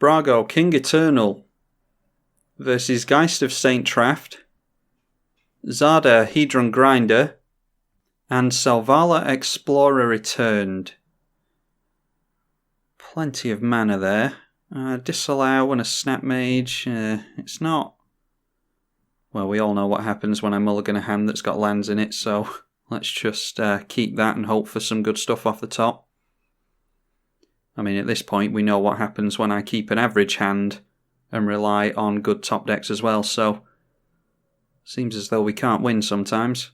Brago King Eternal versus Geist of St. Traft, Zada Hedron Grinder, and Selvala Explorer Returned. Plenty of mana there. Disallow and a Snap Mage. It's not... Well, we all know what happens when I mulligan a hand that's got lands in it, so let's just keep that and hope for some good stuff off the top. I mean, at this point, we know what happens when I keep an average hand and rely on good top decks as well, so seems as though we can't win sometimes.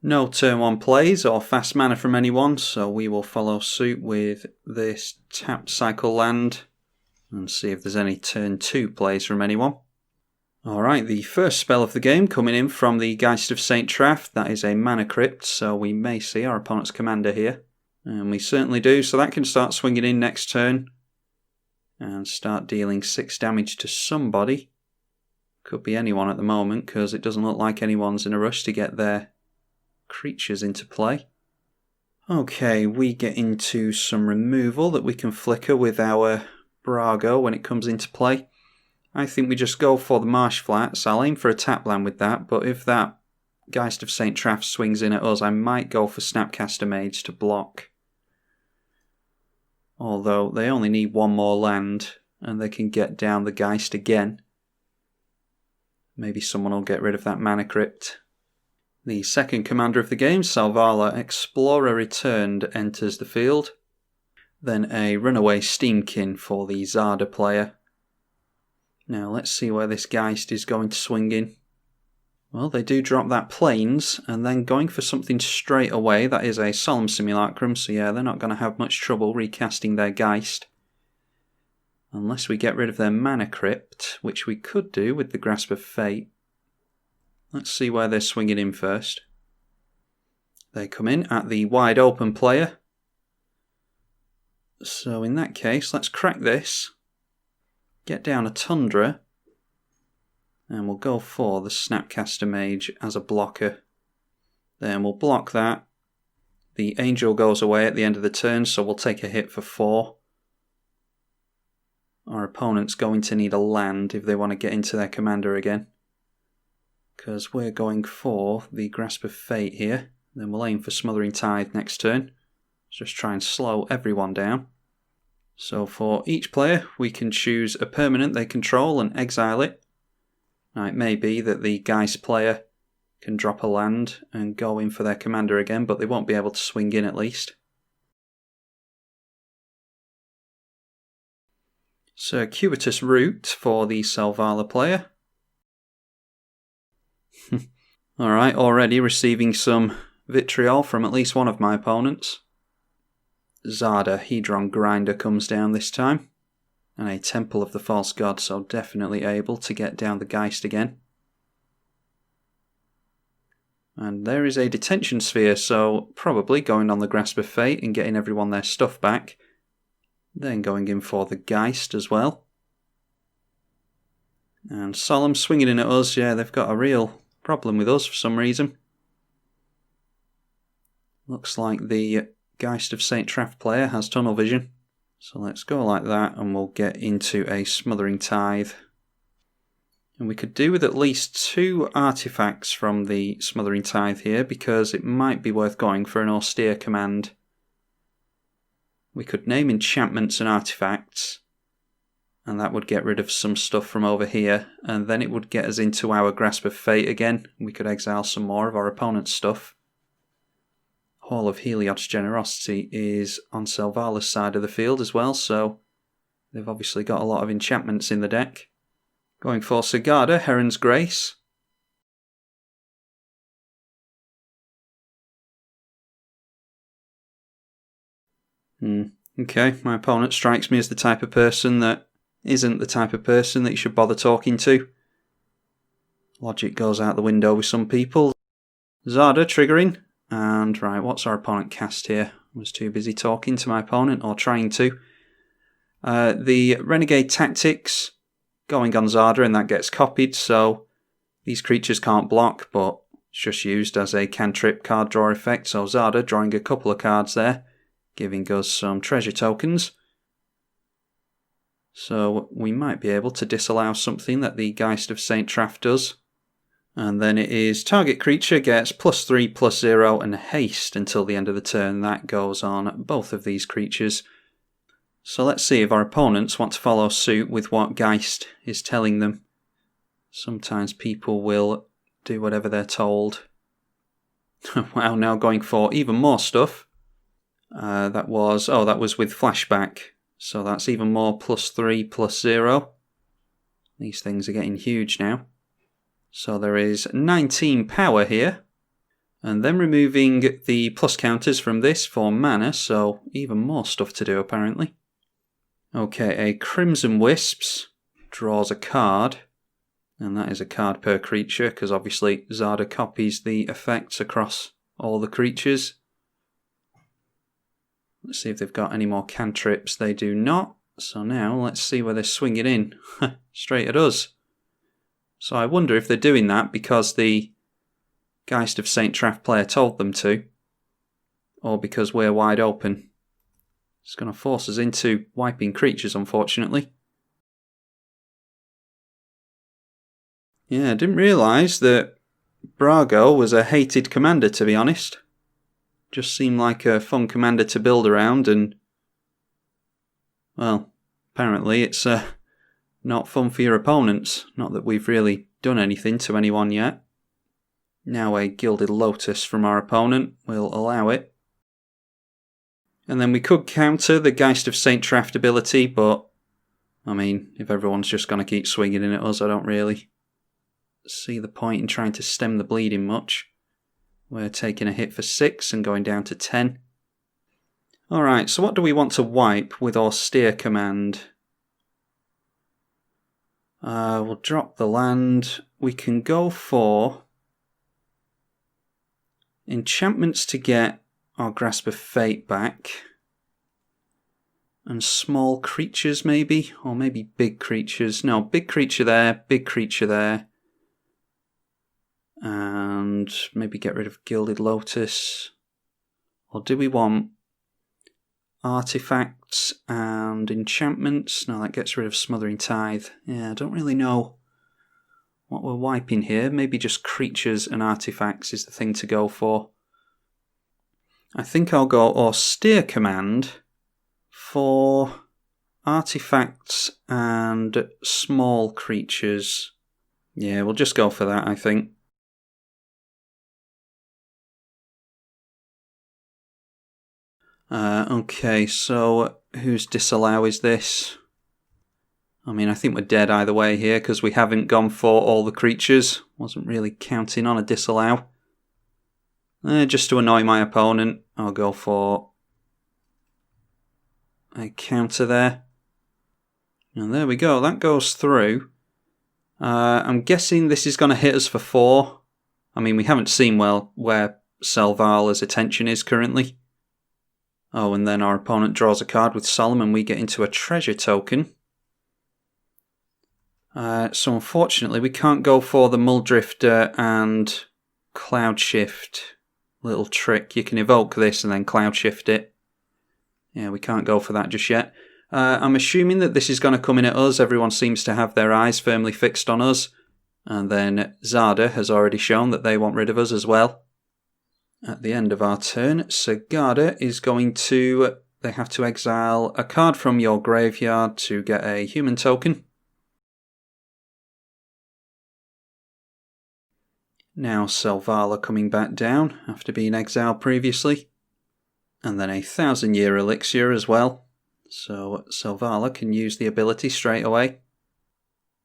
No turn 1 plays or fast mana from anyone, so we will follow suit with this tapped cycle land and see if there's any turn 2 plays from anyone. Alright, the first spell of the game coming in from the Geist of St. Traft. That is a mana crypt, so we may see our opponent's commander here. And we certainly do, so that can start swinging in next turn and start dealing 6 damage to somebody. Could be anyone at the moment, because it doesn't look like anyone's in a rush to get their creatures into play. Okay, we get into some removal that we can flicker with our Brago when it comes into play. I think we just go for the Marsh Flats. I'll aim for a tap land with that, but if that Geist of St. Traft swings in at us, I might go for Snapcaster Mage to block. Although they only need 1 more land and they can get down the Geist again. Maybe someone will get rid of that mana crypt. The second commander of the game, Selvala Explorer Returned, enters the field. Then a runaway Steamkin for the Zada player. Now let's see where this Geist is going to swing in. Well, they do drop that Plains, and then going for something straight away. That is a Solemn Simulacrum, so yeah, they're not going to have much trouble recasting their Geist. Unless we get rid of their Mana Crypt, which we could do with the Grasp of Fate. Let's see where they're swinging in first. They come in at the wide open player. So in that case, let's crack this. Get down a Tundra. And we'll go for the Snapcaster Mage as a blocker. Then we'll block that. The Angel goes away at the end of the turn, so we'll take a hit for 4. Our opponent's going to need a land if they want to get into their commander again. Because we're going for the Grasp of Fate here. Then we'll aim for Smothering Tithe next turn. Just try and slow everyone down. So for each player, we can choose a permanent they control and exile it. Now it may be that the Geist player can drop a land and go in for their commander again, but they won't be able to swing in at least. Circuitous Route for the Selvala player. Alright, already receiving some vitriol from at least one of my opponents. Zada Hedron Grinder comes down this time. And a Temple of the False God, so definitely able to get down the Geist again. And there is a Detention Sphere, so probably going on the Grasp of Fate and getting everyone their stuff back. Then going in for the Geist as well. And Solemn swinging in at us, yeah, they've got a real problem with us for some reason. Looks like the Geist of St. Traft player has tunnel vision. So let's go like that and we'll get into a Smothering Tithe. And we could do with at least 2 artifacts from the Smothering Tithe here, because it might be worth going for an austere command. We could name enchantments and artifacts, and that would get rid of some stuff from over here, and then it would get us into our Grasp of Fate again. We could exile some more of our opponent's stuff. Hall of Heliod's Generosity is on Selvala's side of the field as well, so they've obviously got a lot of enchantments in the deck. Going for Zada, Heron's Grace. Okay, my opponent strikes me as the type of person that isn't the type of person that you should bother talking to. Logic goes out the window with some people. Zada triggering. And right, what's our opponent cast here? I was too busy talking to my opponent, or trying to. The Renegade Tactics going on Zada, and that gets copied, so These creatures can't block, but it's just used as a cantrip card draw effect. So Zada drawing a couple of cards there, giving us some treasure tokens. So we might be able to disallow something that the Geist of St. Traft does. And then it is target creature gets +3/+0 and haste until the end of the turn. That goes on both of these creatures. So let's see if our opponents want to follow suit with what Geist is telling them. Sometimes people will do whatever they're told. Wow, now going for even more stuff. That was with flashback. So that's even more +3/+0. These things are getting huge now. So there is 19 power here. And then removing the plus counters from this for mana, so even more stuff to do apparently. Okay, a Crimson Wisps draws a card. And that is a card per creature, because obviously Zada copies the effects across all the creatures. Let's see if they've got any more cantrips. They do not. So now let's see where they're swinging in. Straight at us. So I wonder if they're doing that because the Geist of St. Traft player told them to, or because we're wide open. It's going to force us into wiping creatures, unfortunately. Yeah, I didn't realise that Brago was a hated commander, to be honest. Just seemed like a fun commander to build around, and well, apparently it's not fun for your opponents. Not that we've really done anything to anyone yet. Now a Gilded Lotus from our opponent will allow it. And then we could counter the Geist of St. Traft ability, but I mean, if everyone's just going to keep swinging in at us, I don't really see the point in trying to stem the bleeding much. We're taking a hit for 6 and going down to 10. Alright, so what do we want to wipe with Austere Command? We'll drop the land. We can go for enchantments to get our Grasp of Fate back. And small creatures maybe? Or maybe big creatures. No, big creature there, big creature there. And maybe get rid of Gilded Lotus. Or do we want artifacts and enchantments? No, that gets rid of Smothering Tithe. Yeah, I don't really know what we're wiping here. Maybe just creatures and artifacts is the thing to go for. I think I'll go Austere Command for artifacts and small creatures. Yeah, we'll just go for that, I think. Okay, so whose disallow is this? I mean, I think we're dead either way here because we haven't gone for all the creatures. Wasn't really counting on a disallow. Just to annoy my opponent, I'll go for a counter there. And there we go, that goes through. I'm guessing this is going to hit us for 4. I mean, we haven't seen well where Selvala's attention is currently. Oh, and then our opponent draws a card with Solomon. We get into a treasure token. So unfortunately, we can't go for the Muldrifter and Cloud Shift little trick. You can evoke this and then Cloud Shift it. Yeah, we can't go for that just yet. I'm assuming that this is going to come in at us. Everyone seems to have their eyes firmly fixed on us. And then Zada has already shown that they want rid of us as well. At the end of our turn, Sagada is going to... They have to exile a card from your graveyard to get a human token. Now Selvala coming back down after being exiled previously. And then a 1,000-year elixir as well. So Selvala can use the ability straight away.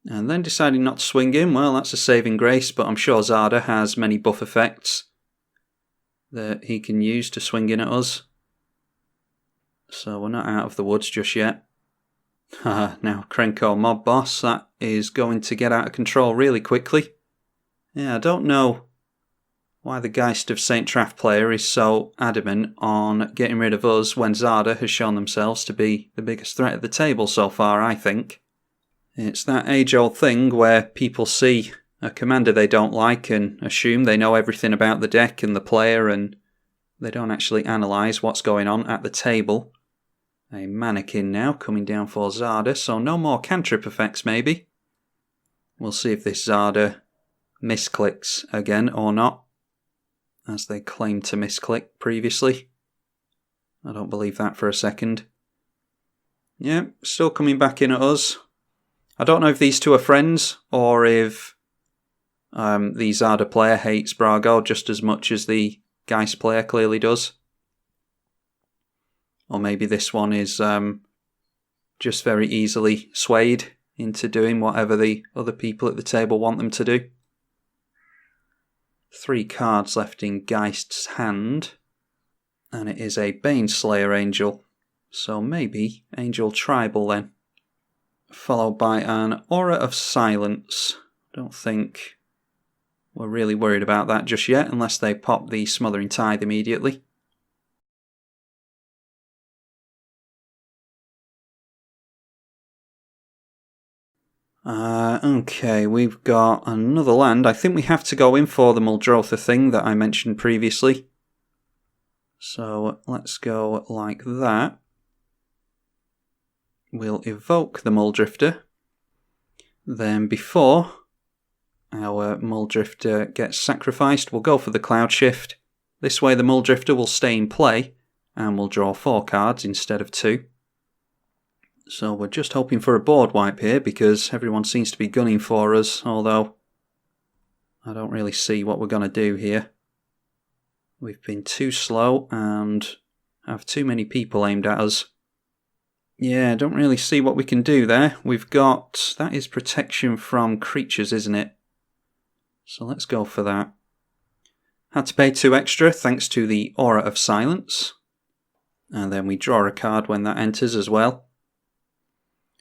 And then deciding not to swing in, well, that's a saving grace, but I'm sure Zada has many buff effects that he can use to swing in at us. So we're not out of the woods just yet. Now Krenko Mob Boss, that is going to get out of control really quickly. Yeah, I don't know why the Geist of St. Traft player is so adamant on getting rid of us when Zada has shown themselves to be the biggest threat at the table so far, I think. It's that age-old thing where people see a commander they don't like and assume they know everything about the deck and the player, and they don't actually analyse what's going on at the table. A mannequin now coming down for Zada, so no more cantrip effects maybe. We'll see if this Zada misclicks again or not, as they claimed to misclick previously. I don't believe that for a second. Yeah, still coming back in at us. I don't know if these two are friends, or if the Zada player hates Brago just as much as the Geist player clearly does. Or maybe this one is just very easily swayed into doing whatever the other people at the table want them to do. 3 cards left in Geist's hand, and it is a Baneslayer Angel, so maybe Angel Tribal then. Followed by an Aura of Silence. Don't think we're really worried about that just yet, unless they pop the Smothering Tithe immediately. Okay, we've got another land. I think we have to go in for the Muldrotha thing that I mentioned previously. So let's go like that. We'll evoke the Muldrifter. Then before our Muldrifter gets sacrificed, we'll go for the Cloud Shift. This way the Muldrifter will stay in play and we'll draw 4 cards instead of 2. So we're just hoping for a board wipe here because everyone seems to be gunning for us, although I don't really see what we're going to do here. We've been too slow and have too many people aimed at us. Yeah, I don't really see what we can do there. We've got... that is protection from creatures, isn't it? So let's go for that. Had to pay 2 extra thanks to the Aura of Silence. And then we draw a card when that enters as well.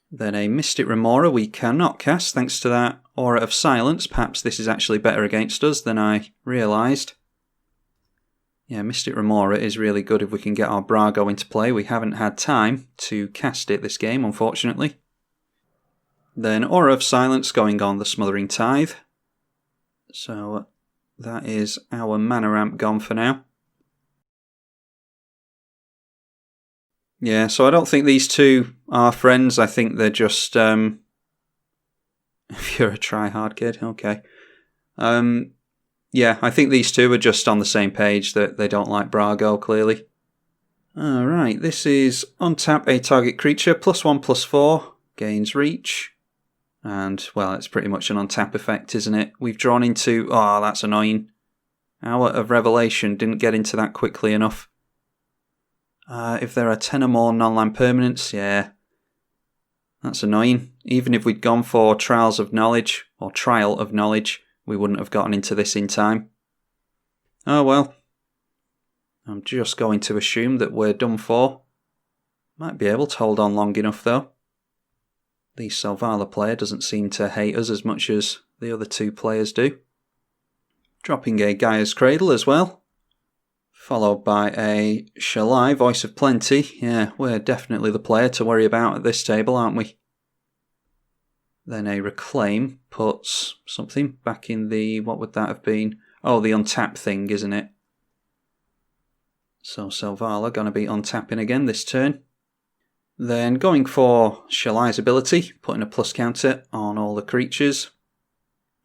Then a Mystic Remora we cannot cast thanks to that Aura of Silence. Perhaps this is actually better against us than I realised. Yeah, Mystic Remora is really good if we can get our Brago into play. We haven't had time to cast it this game, unfortunately. Then Aura of Silence going on the Smothering Tithe. So that is our mana ramp gone for now. Yeah, so I don't think these two are friends. I think they're just... if you're a try-hard kid, okay. Yeah, I think these two are just on the same page, that they don't like Brago, clearly. Alright, this is untap a target creature, +1/+4, gains reach. And, well, it's pretty much an untap effect, isn't it? We've drawn into... oh, that's annoying. Hour of Revelation, didn't get into that quickly enough. If there are 10 or more non-land permanents, yeah, that's annoying. Even if we'd gone for Trials of Knowledge, or Trial of Knowledge, we wouldn't have gotten into this in time. Oh well. I'm just going to assume that we're done for. Might be able to hold on long enough though. The Selvala player doesn't seem to hate us as much as the other 2 players do. Dropping a Gaia's Cradle as well. Followed by a Shalai, Voice of Plenty. Yeah, we're definitely the player to worry about at this table, aren't we? Then a Reclaim puts something back in the... what would that have been? Oh, the untap thing, isn't it? So Selvala going to be untapping again this turn. Then going for Shalai's ability, putting a plus counter on all the creatures.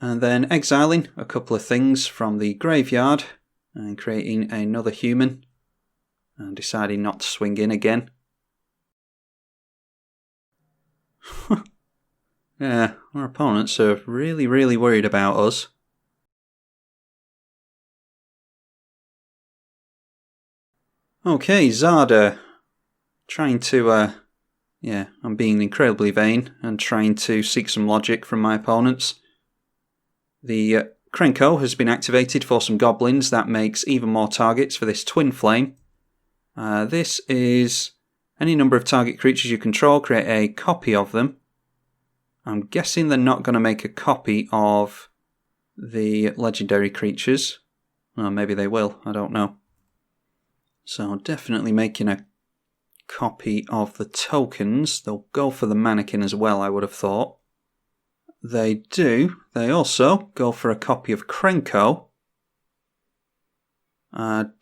And then exiling a couple of things from the graveyard. And creating another human. And deciding not to swing in again. Yeah, our opponents are really, really worried about us. Okay, Zada. Trying to, yeah, I'm being incredibly vain and trying to seek some logic from my opponents. The Krenko has been activated for some goblins. That makes even more targets for this Twin Flame. This is any number of target creatures you control, create a copy of them. I'm guessing they're not going to make a copy of the legendary creatures. Well, maybe they will, I don't know. So definitely making a copy of the tokens. They'll go for the mannequin as well, I would have thought. they do. They also go for a copy of Krenko.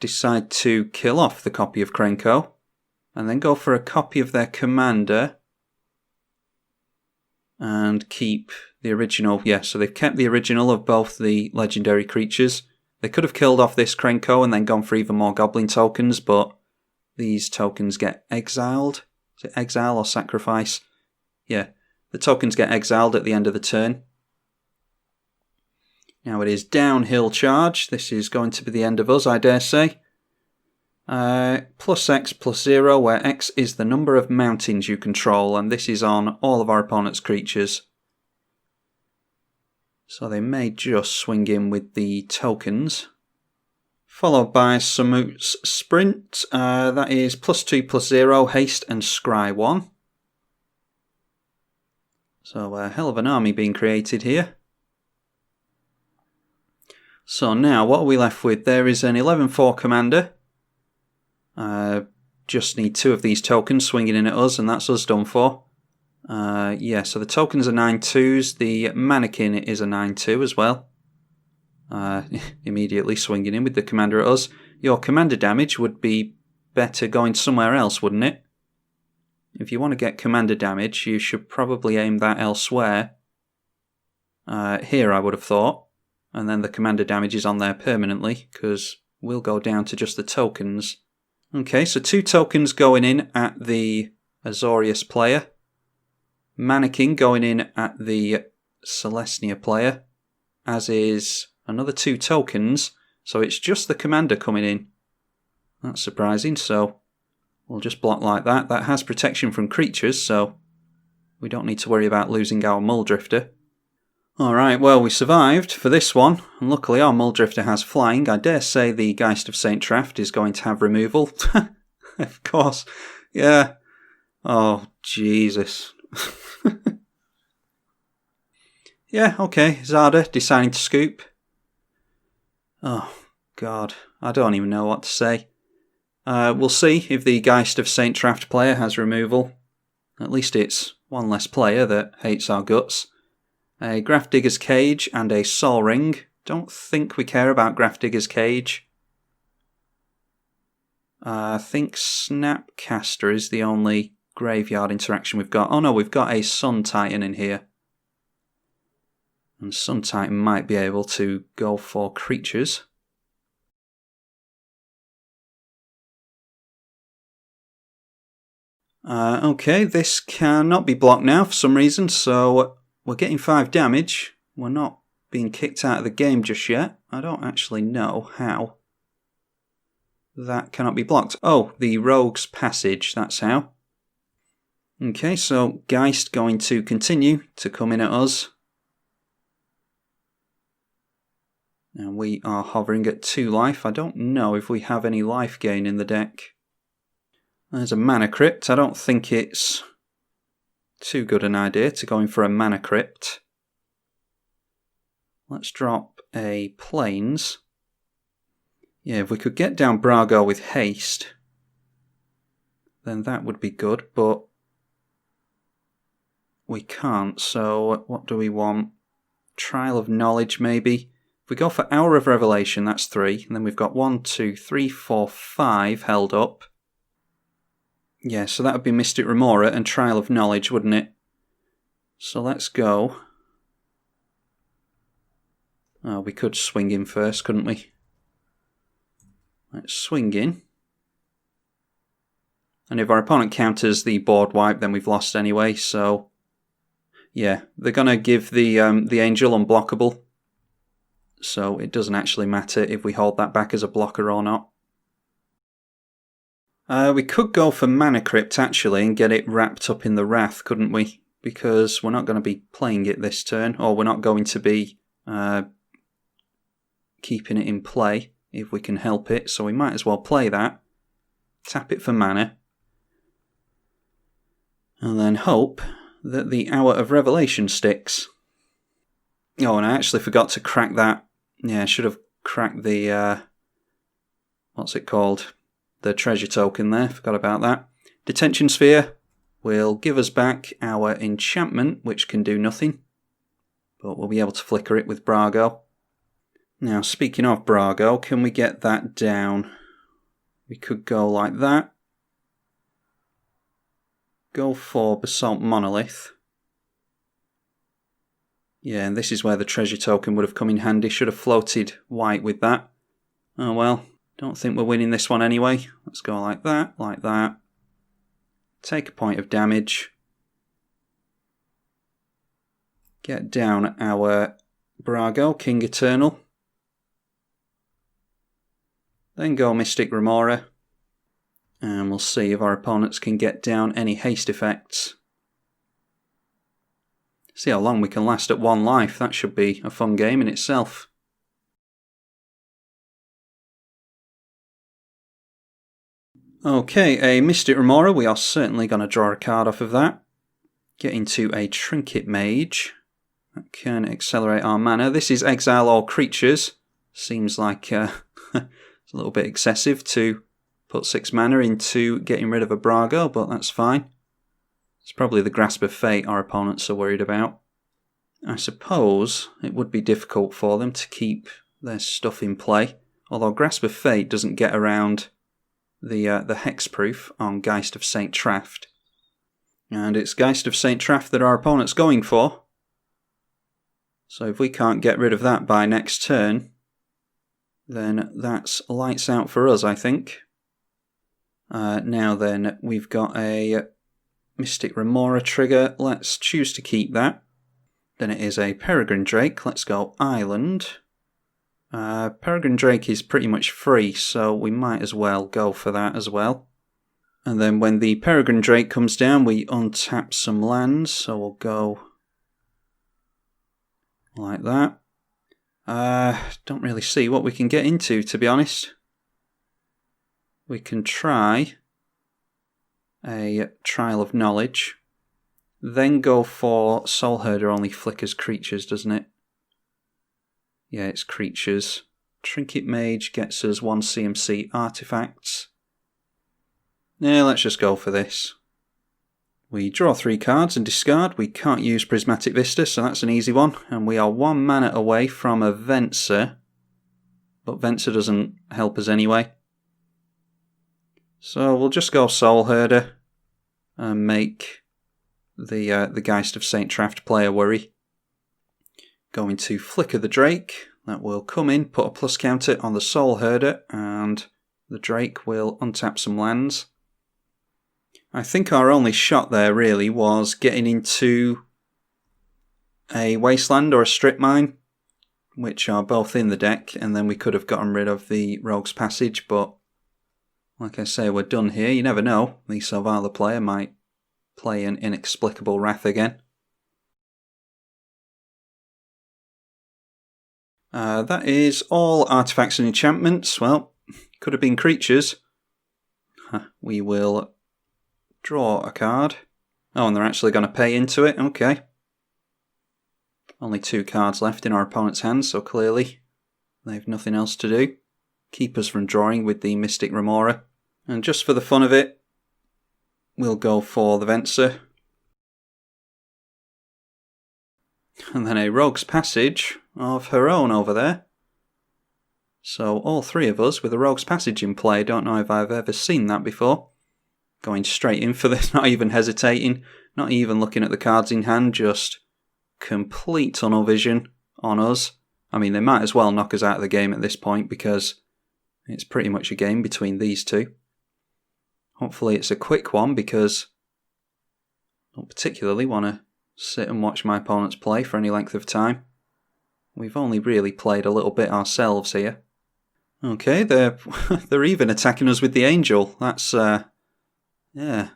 Decide to kill off the copy of Krenko. And then go for a copy of their commander. And keep the original. Yeah, so they've kept the original of both the legendary creatures. They could have killed off this Krenko and then gone for even more goblin tokens, but these tokens get exiled. Is it exile or sacrifice? Yeah, the tokens get exiled at the end of the turn. Now it is downhill charge. This is going to be the end of us, I dare say. Plus X plus 0, where X is the number of mountains you control, and this is on all of our opponent's creatures. So they may just swing in with the tokens. Followed by Samut's Sprint. That is plus 2 plus 0, haste and scry 1. So a hell of an army being created here. So now what are we left with? There is an 11-4 commander. Just need 2 of these tokens swinging in at us, and that's us done for. Yeah, so the tokens are 9/2s. The mannequin is a 9/2 as well. Immediately swinging in with the commander at us. Your commander damage would be better going somewhere else, wouldn't it? If you want to get commander damage, you should probably aim that elsewhere. Here, I would have thought. And then the commander damage is on there permanently, because we'll go down to just the tokens. Okay, so 2 tokens going in at the Azorius player. Mannequin going in at the Celestia player. As is another 2 tokens. So it's just the commander coming in. That's surprising, so we'll just block like that. That has protection from creatures, so we don't need to worry about losing our Muldrifter. Alright, well, we survived for this one, and luckily our Muldrifter has flying. I dare say the Geist of St. Traft is going to have removal. Of course, yeah. Oh, Jesus. Yeah, okay, Zada deciding to scoop. Oh, God, I don't even know what to say. We'll see if the Geist of St. Traft player has removal. At least it's one less player that hates our guts. A Grafdigger's Cage and a Sol Ring. Don't think we care about Grafdigger's Cage. I think Snapcaster is the only graveyard interaction we've got. Oh no, we've got a Sun Titan in here. And Sun Titan might be able to go for creatures. Okay, this cannot be blocked now for some reason, so we're getting 5 damage. We're not being kicked out of the game just yet. I don't actually know how that cannot be blocked. Oh, the Rogue's Passage, that's how. Okay, so Geist going to continue to come in at us. And we are hovering at 2 life. I don't know if we have any life gain in the deck. There's a Mana Crypt. I don't think it's too good an idea to go in for a Mana Crypt. Let's drop a Plains. Yeah, if we could get down Brago with haste, then that would be good, but we can't, so what do we want? Trial of Knowledge, maybe? If we go for Hour of Revelation, that's 3, and then we've got 1, 2, 3, 4, 5 held up. Yeah, so that would be Mystic Remora and Trial of Knowledge, wouldn't it? So let's go. Oh, we could swing in first, couldn't we? Let's swing in. And if our opponent counters the board wipe, then we've lost anyway, so yeah, they're going to give the Angel unblockable. So it doesn't actually matter if we hold that back as a blocker or not. We could go for Mana Crypt, actually, and get it wrapped up in the Wrath, couldn't we? Because we're not going to be playing it this turn, or we're not going to be keeping it in play if we can help it, so we might as well play that. Tap it for mana. And then hope that the Hour of Revelation sticks. Oh, and I actually forgot to crack that. Yeah, I should have cracked the... what's it called? The treasure token there, forgot about that. Detention Sphere will give us back our enchantment, which can do nothing. but we'll be able to flicker it with Brago. Now, speaking of Brago, can we get that down? We could go like that. Go for Basalt Monolith. Yeah, and this is where the treasure token would have come in handy. Should have floated white with that. Oh well, don't think we're winning this one anyway. Let's go like that, like that. Take a point of damage. Get down our Brago King Eternal. Then go Mystic Remora. And we'll see if our opponents can get down any haste effects. See how long we can last at 1 life. That should be a fun game in itself. Okay, a Mystic Remora. We are certainly going to draw a card off of that. Get into a Trinket Mage. That can accelerate our mana. This is exile all creatures. Seems like it's a little bit excessive to put 6 mana into getting rid of a Brago, but that's fine. It's probably the Grasp of Fate our opponents are worried about. I suppose it would be difficult for them to keep their stuff in play, although Grasp of Fate doesn't get around the hexproof on Geist of St. Traft. And it's Geist of St. Traft that our opponent's going for. So if we can't get rid of that by next turn, then that's lights out for us, I think. Now then, we've got a Mystic Remora trigger. Let's choose to keep that. Then it is a Peregrine Drake. Let's go Island. Peregrine Drake is pretty much free, so we might as well go for that as well. And then when the Peregrine Drake comes down, we untap some lands, so we'll go like that. Don't really see what we can get into, to be honest. We can try a Trial of Knowledge, then go for Soul Herder only flickers creatures, doesn't it? Yeah, it's creatures. Trinket Mage gets us 1 CMC artifacts. Yeah, let's just go for this. We draw 3 cards and discard. We can't use Prismatic Vista, so that's an easy one. And we are 1 mana away from a Venser, but Venser doesn't help us anyway. So we'll just go Soul Herder and make the Geist of St. Traft player worry. Going to flicker the Drake. That will come in, put a plus counter on the Soul Herder, and the Drake will untap some lands. I think our only shot there really was getting into a Wasteland or a Strip Mine, which are both in the deck, and then we could have gotten rid of the Rogue's Passage, but like I say, we're done here. You never know. The Selvala player might play an Inexplicable Wrath again. That is all artifacts and enchantments. Well, could have been creatures. We will draw a card. Oh, and they're actually going to pay into it. Okay. Only 2 cards left in our opponent's hands, so clearly they've nothing else to do. Keep us from drawing with the Mystic Remora. And just for the fun of it, we'll go for the Venser. And then a Rogue's Passage of her own over there. So all 3 of us with a Rogue's Passage in play. Don't know if I've ever seen that before. Going straight in for this, not even hesitating, not even looking at the cards in hand, just complete tunnel vision on us. I mean, they might as well knock us out of the game at this point because it's pretty much a game between these 2. Hopefully it's a quick one because I don't particularly want to sit and watch my opponents play for any length of time. We've only really played a little bit ourselves here. Okay, they're even attacking us with the Angel. That's, yeah.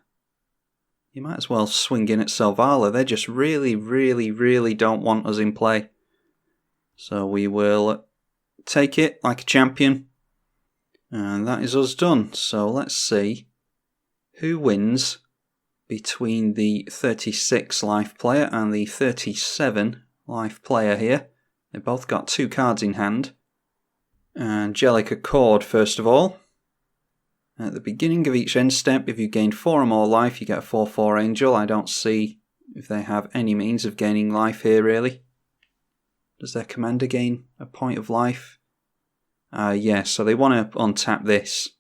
You might as well swing in at Selvala. They just really, really, really don't want us in play. So we will take it like a champion. And that is us done. So let's see who wins between the 36 life player and the 37 life player here. They both got 2 cards in hand. Angelic Accord first of all. At the beginning of each end step, if you gain 4 or more life, you get a 4/4 Angel. I don't see if they have any means of gaining life here really. Does their commander gain a point of life? Yeah, so they want to untap this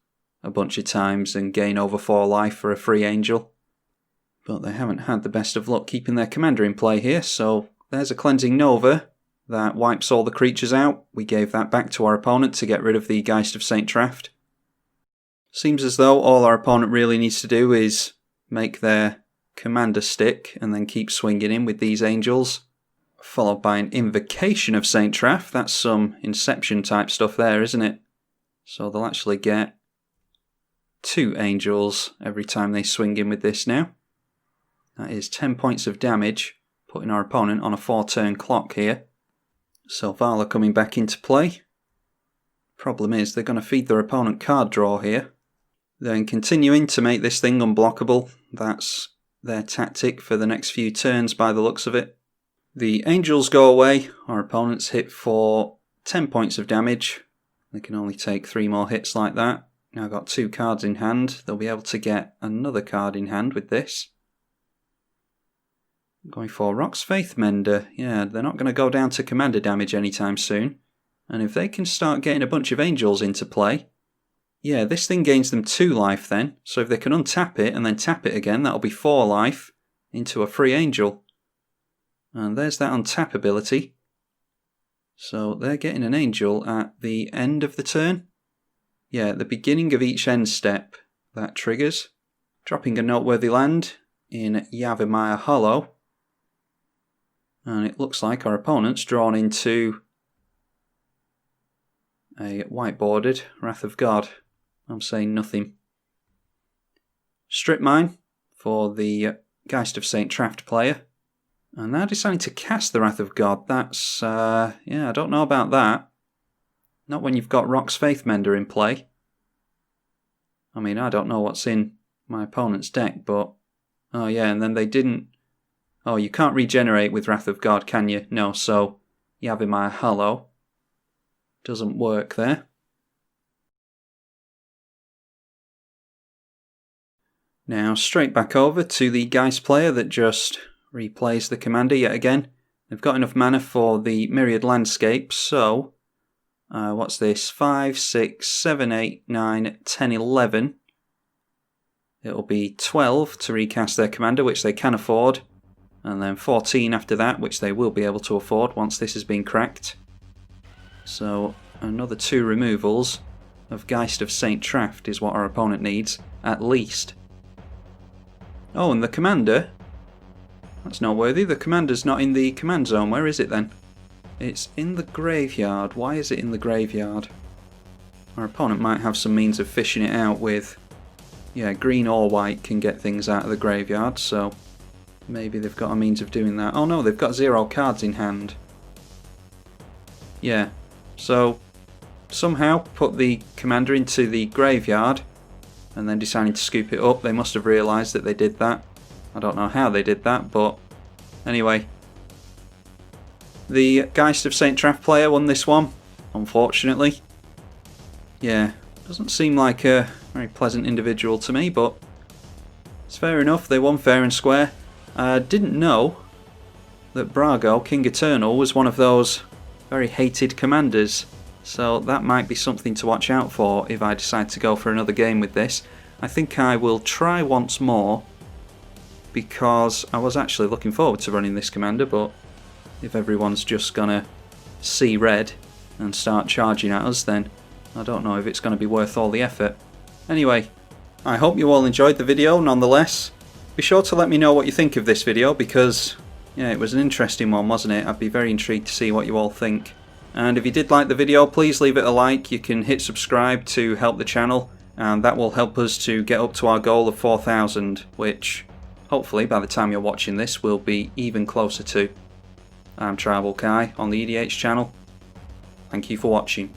a bunch of times and gain over 4 life for a free angel. But they haven't had the best of luck keeping their commander in play here, so there's a Cleansing Nova that wipes all the creatures out. We gave that back to our opponent to get rid of the Geist of St. Traft. Seems as though all our opponent really needs to do is make their commander stick and then keep swinging in with these angels, followed by an Invocation of St. Traft. That's some Inception type stuff there, isn't it? So they'll actually get 2 angels every time they swing in with this now. That is 10 points of damage, putting our opponent on a 4-turn clock here. Selvala coming back into play. Problem is they're going to feed their opponent card draw here. Then continuing to make this thing unblockable. That's their tactic for the next few turns by the looks of it. The angels go away. Our opponent's hit for 10 points of damage. They can only take 3 more hits like that. Now got 2 cards in hand. They'll be able to get another card in hand with this. Going for Rock's Faith Mender. Yeah, they're not going to go down to commander damage anytime soon. And if they can start getting a bunch of angels into play, yeah, this thing gains them 2 life then. So if they can untap it and then tap it again, that'll be 4 life into a free angel. And there's that untap ability. So they're getting an angel at the end of the turn. Yeah, at the beginning of each end step, that triggers. Dropping a noteworthy land in Yavimaya Hollow. And it looks like our opponent's drawn into a white-bordered Wrath of God. I'm saying nothing. Strip Mine for the Geist of St. Traft player. And now deciding to cast the Wrath of God. That's, yeah, I don't know about that. Not when you've got Rock's Faith Mender in play. I mean, I don't know what's in my opponent's deck, but... Oh yeah, and then they didn't... Oh, you can't regenerate with Wrath of God, can you? No, so Yavimaya Hollow doesn't work there. Now, straight back over to the Geist player that just replays the commander yet again. They've got enough mana for the Myriad Landscape, so... what's this? 5, 6, 7, 8, 9, 10, 11. It'll be 12 to recast their commander, which they can afford. And then 14 after that, which they will be able to afford once this has been cracked. So another 2 removals of Geist of St. Traft is what our opponent needs, at least. Oh, and the commander? That's noteworthy. The commander's not in the command zone. Where is it then? It's in the graveyard. Why is it in the graveyard? Our opponent might have some means of fishing it out with... Yeah, green or white can get things out of the graveyard, so... Maybe they've got a means of doing that. Oh no, they've got 0 cards in hand. Yeah, so somehow put the commander into the graveyard and then deciding to scoop it up. They must have realised that they did that. I don't know how they did that, but anyway. The Geist of St. Traft player won this one, unfortunately. Yeah, doesn't seem like a very pleasant individual to me, but it's fair enough. They won fair and square. I didn't know that Brago King Eternal was one of those very hated commanders, so that might be something to watch out for if I decide to go for another game with this. I think I will try once more, because I was actually looking forward to running this commander, but if everyone's just gonna see red and start charging at us, then I don't know if it's going to be worth all the effort. Anyway, I hope you all enjoyed the video nonetheless. Be sure to let me know what you think of this video, because yeah, it was an interesting one, wasn't it? I'd be very intrigued to see what you all think. And if you did like the video, please leave it a like. You can hit subscribe to help the channel, and that will help us to get up to our goal of 4,000, which hopefully by the time you're watching this will be even closer to. I'm tribalkai on the EDH channel. Thank you for watching.